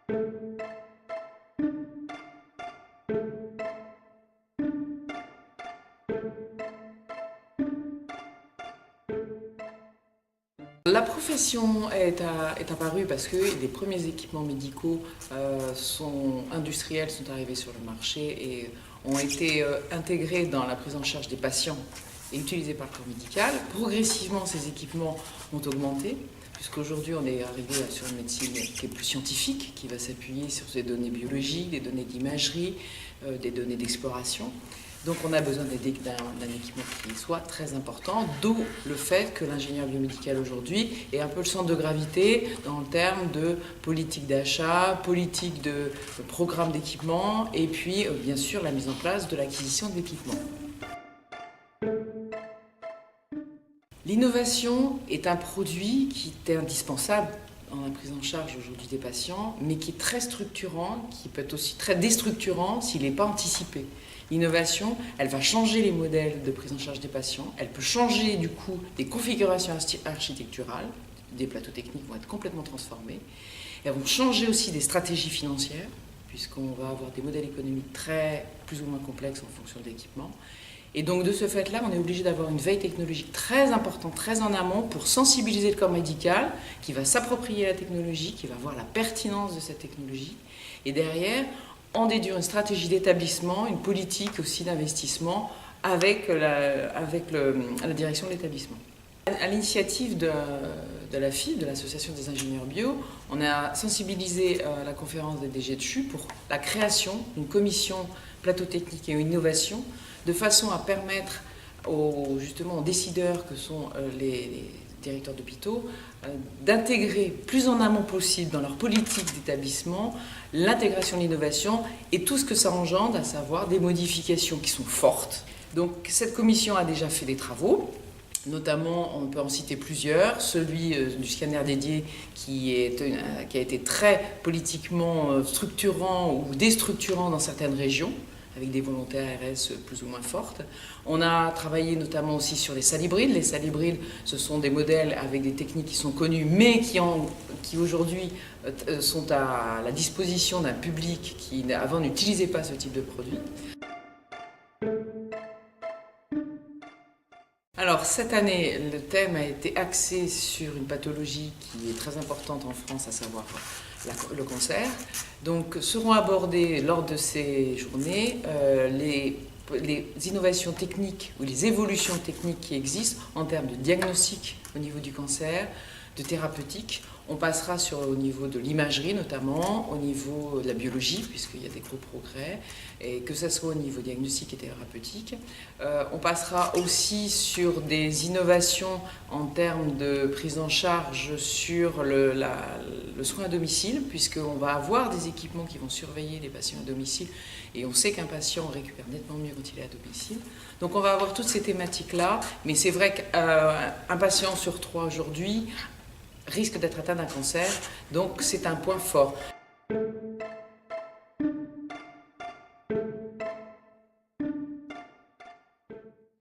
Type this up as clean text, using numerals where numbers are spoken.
La profession est apparue parce que les premiers équipements médicaux industriels sont arrivés sur le marché et ont été intégrés dans la prise en charge des patients et utilisés par le corps médical. Progressivement, ces équipements ont augmenté, puisqu'aujourd'hui on est arrivé sur une médecine qui est plus scientifique, qui va s'appuyer sur des données biologiques, des données d'imagerie, des données d'exploration. Donc on a besoin d'un équipement qui soit très important, d'où le fait que l'ingénieur biomédical aujourd'hui est un peu le centre de gravité dans le terme de politique d'achat, politique de programme d'équipement et puis bien sûr la mise en place de l'acquisition d'équipements. L'innovation est un produit qui est indispensable dans la prise en charge aujourd'hui des patients, mais qui est très structurant, qui peut être aussi très déstructurant s'il n'est pas anticipé. L'innovation, elle va changer les modèles de prise en charge des patients, elle peut changer du coup des configurations architecturales, des plateaux techniques vont être complètement transformés, elles vont changer aussi des stratégies financières, puisqu'on va avoir des modèles économiques plus ou moins complexes en fonction de l'équipement. Et donc de ce fait-là, on est obligé d'avoir une veille technologique très importante, très en amont, pour sensibiliser le corps médical, qui va s'approprier la technologie, qui va voir la pertinence de cette technologie, et derrière, en déduire une stratégie d'établissement, une politique aussi d'investissement avec la direction de l'établissement. À l'initiative de l'AFIB, de l'Association des ingénieurs bio, on a sensibilisé la conférence des DG de CHU pour la création d'une commission plateau technique et innovation, de façon à permettre aux décideurs que sont les directeurs d'hôpitaux d'intégrer plus en amont possible dans leur politique d'établissement l'intégration de l'innovation et tout ce que ça engendre, à savoir des modifications qui sont fortes. Donc cette commission a déjà fait des travaux. Notamment, on peut en citer plusieurs, celui du scanner dédié qui a été très politiquement structurant ou déstructurant dans certaines régions, avec des volontés ARS plus ou moins fortes. On a travaillé notamment aussi sur les salles hybrides. Les salles hybrides, ce sont des modèles avec des techniques qui sont connues, mais qui aujourd'hui sont à la disposition d'un public qui avant n'utilisait pas ce type de produit. Alors cette année, le thème a été axé sur une pathologie qui est très importante en France, à savoir le cancer. Donc seront abordées lors de ces journées les innovations techniques ou les évolutions techniques qui existent en termes de diagnostic au niveau du cancer, de thérapeutique. On passera au niveau de l'imagerie notamment, au niveau de la biologie, puisqu'il y a des gros progrès, et que ce soit au niveau diagnostique et thérapeutique. On passera aussi sur des innovations en termes de prise en charge sur le soin à domicile, puisqu'on va avoir des équipements qui vont surveiller les patients à domicile, et on sait qu'un patient récupère nettement mieux quand il est à domicile. Donc on va avoir toutes ces thématiques-là, mais c'est vrai qu'un patient sur 3 aujourd'hui risque d'être atteint d'un cancer, donc c'est un point fort.